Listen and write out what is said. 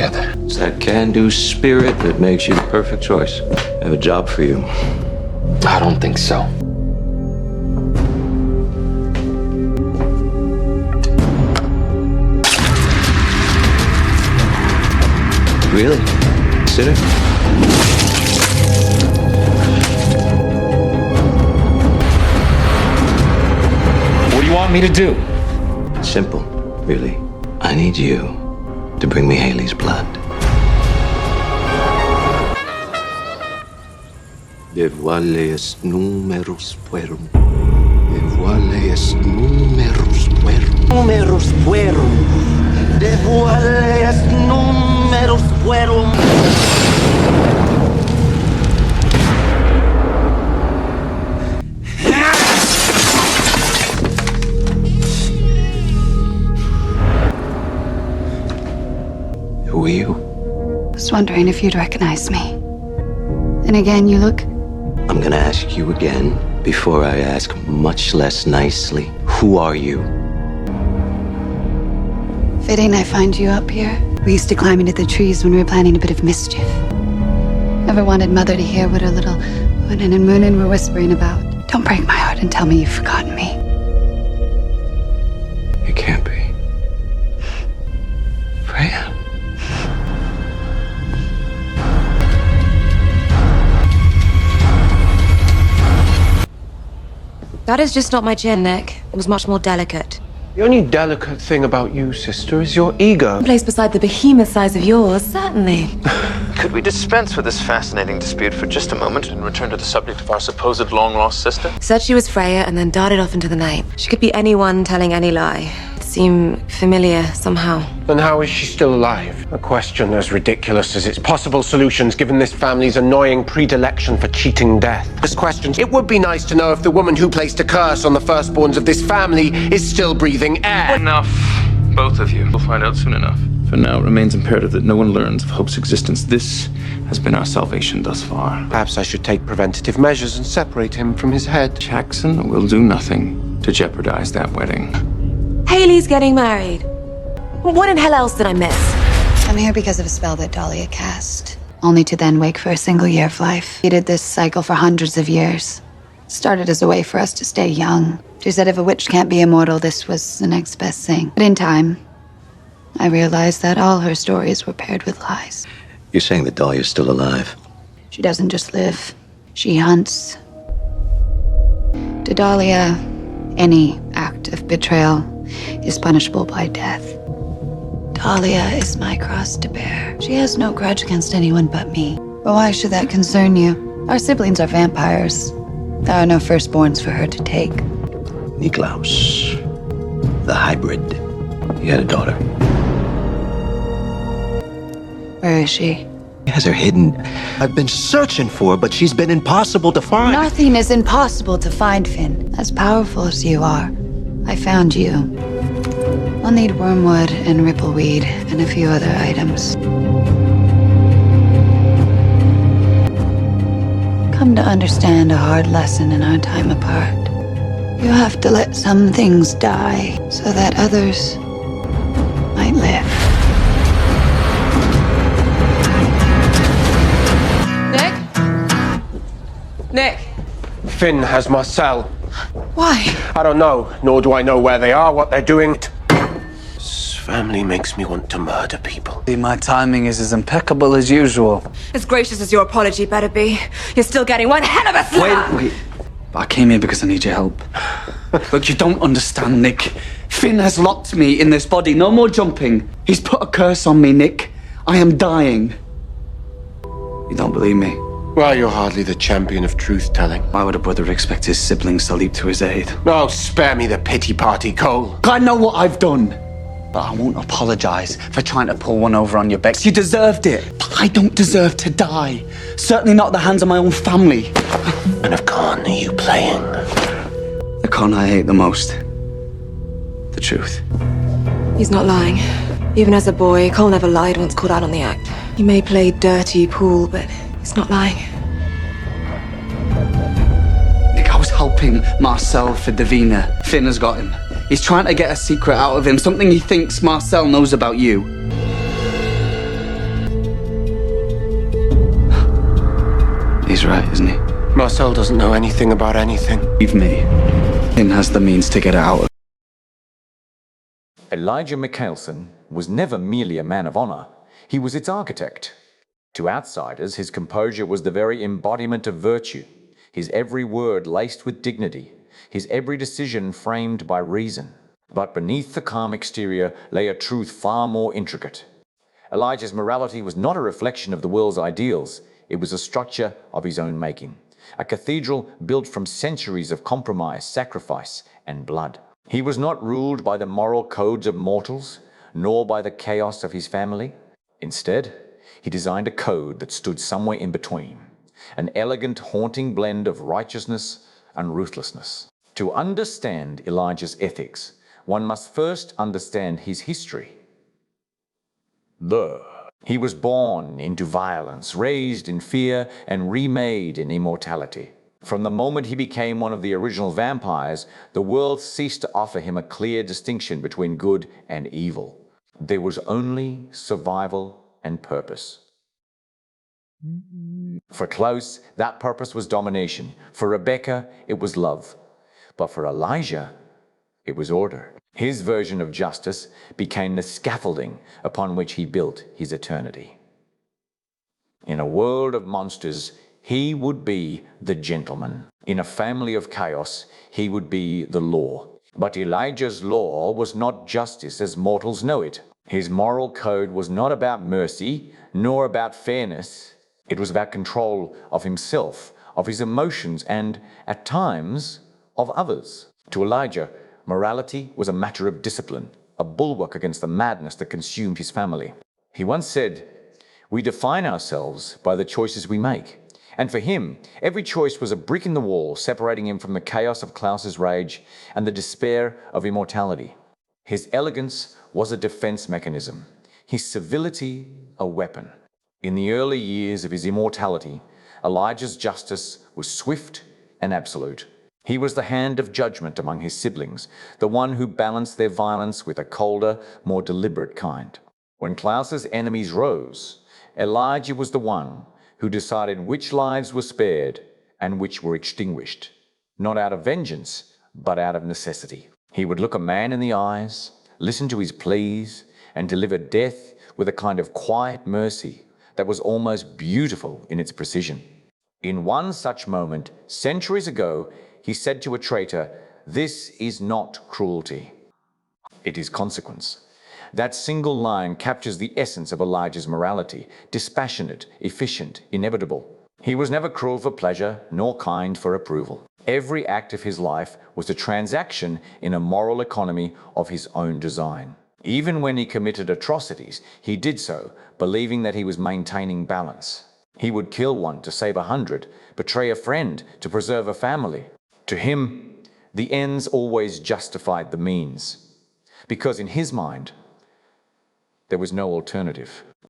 together. It's that can-do spirit that makes you the perfect choice. I have a job for you. I don't think so. Really? Consider? What do you want me to do? Simple, really. I need you to bring me Haley's blood. Devuales numerus puerum. Devuales numerus puerum. Numerus puerum. Devuales numerus puerum. Who are you? I was wondering if you'd recognize me. And again, you look... I'm gonna ask you again, before I ask much less nicely. Who are you? Fitting I find you up here. We used to climb into the trees when we were planning a bit of mischief. Never wanted Mother to hear what her little Moonin and Moonin were whispering about. Don't break my heart and tell me you've forgotten me. It can't be. Freya. That is just not my chin, Nick. It was much more delicate. The only delicate thing about you, sister, is your ego. Placed beside the behemoth size of yours, certainly. Could we dispense with this fascinating dispute for just a moment and return to the subject of our supposed long-lost sister? Said she was Freya and then darted off into the night. She could be anyone telling any lie. It seemed familiar somehow. Then how is she still alive? A question as ridiculous as its possible solutions given this family's annoying predilection for cheating death. This question, it would be nice to know if the woman who placed a curse on the firstborns of this family is still breathing air. Enough, both of you. We'll find out soon enough. For now, it remains imperative that no one learns of Hope's existence. This has been our salvation thus far. Perhaps I should take preventative measures and separate him from his head. Jackson will do nothing to jeopardize that wedding. Haley's getting married. What in hell else did I miss? I'm here because of a spell that Dahlia cast, only to then wake for a single year of life. He did this cycle for hundreds of years. Started as a way for us to stay young. She said if a witch can't be immortal, this was the next best thing. But in time, I realized that all her stories were paired with lies. You're saying that Dahlia's still alive? She doesn't just live, she hunts. To Dahlia, any act of betrayal is punishable by death. Dahlia is my cross to bear. She has no grudge against anyone but me. But why should that concern you? Our siblings are vampires. There are no firstborns for her to take. Klaus, the hybrid. He had a daughter. Where is she? He has her hidden. I've been searching for her, but she's been impossible to find. Nothing is impossible to find, Finn. As powerful as you are, I found you. I'll need wormwood and rippleweed and a few other items. Come to understand a hard lesson in our time apart. You have to let some things die so that others might live. Nick? Finn has Marcel. Why? I don't know, nor do I know where they are, what they're doing. This family makes me want to murder people. My timing is as impeccable as usual. As gracious as your apology better be. You're still getting one hell of a slap! Wait. I came here because I need your help. Look, you don't understand, Nick. Finn has locked me in this body. No more jumping. He's put a curse on me, Nick. I am dying. You don't believe me? Well, you're hardly the champion of truth-telling. Why would a brother expect his siblings to leap to his aid? Oh, spare me the pity party, Cole. I know what I've done. But I won't apologize for trying to pull one over on your Bex. You deserved it. But I don't deserve to die. Certainly not at the hands of my own family. And of Khan are you playing? The con I hate the most. The truth. He's not lying. Even as a boy, Cole never lied once caught out on the act. He may play dirty pool, but he's not lying. Nick, I was helping Marcel for Davina. Finn has got him. He's trying to get a secret out of him, something he thinks Marcel knows about you. He's right, isn't he? Marcel doesn't know anything about anything. Leave me. Finn has the means to get it out of. Elijah Mikaelson was never merely a man of honor. He was its architect. To outsiders, his composure was the very embodiment of virtue, his every word laced with dignity, his every decision framed by reason. But beneath the calm exterior lay a truth far more intricate. Elijah's morality was not a reflection of the world's ideals. It was a structure of his own making, a cathedral built from centuries of compromise, sacrifice, and blood. He was not ruled by the moral codes of mortals, nor by the chaos of his family. Instead, he designed a code that stood somewhere in between, an elegant, haunting blend of righteousness and ruthlessness. To understand Elijah's ethics, one must first understand his history. He was born into violence, raised in fear, and remade in immortality. From the moment he became one of the original vampires, the world ceased to offer him a clear distinction between good and evil. There was only survival and purpose. For Klaus, that purpose was domination. For Rebekah, it was love. But for Elijah, it was order. His version of justice became the scaffolding upon which he built his eternity. In a world of monsters, he would be the gentleman. In a family of chaos, he would be the law. But Elijah's law was not justice as mortals know it. His moral code was not about mercy, nor about fairness. It was about control of himself, of his emotions, and, at times, of others. To Elijah, morality was a matter of discipline, a bulwark against the madness that consumed his family. He once said, "We define ourselves by the choices we make." And for him, every choice was a brick in the wall, separating him from the chaos of Klaus's rage and the despair of immortality. His elegance was a defense mechanism, his civility a weapon. In the early years of his immortality, Elijah's justice was swift and absolute. He was the hand of judgment among his siblings, the one who balanced their violence with a colder, more deliberate kind. When Klaus's enemies rose, Elijah was the one who decided which lives were spared and which were extinguished, not out of vengeance, but out of necessity. He would look a man in the eyes, listen to his pleas, and deliver death with a kind of quiet mercy that was almost beautiful in its precision. In one such moment, centuries ago, he said to a traitor, "This is not cruelty. It is consequence." That single line captures the essence of Elijah's morality, dispassionate, efficient, inevitable. He was never cruel for pleasure, nor kind for approval. Every act of his life was a transaction in a moral economy of his own design. Even when he committed atrocities, he did so, believing that he was maintaining balance. He would kill one to save 100, betray a friend to preserve a family. To him, the ends always justified the means, because in his mind, there was no alternative.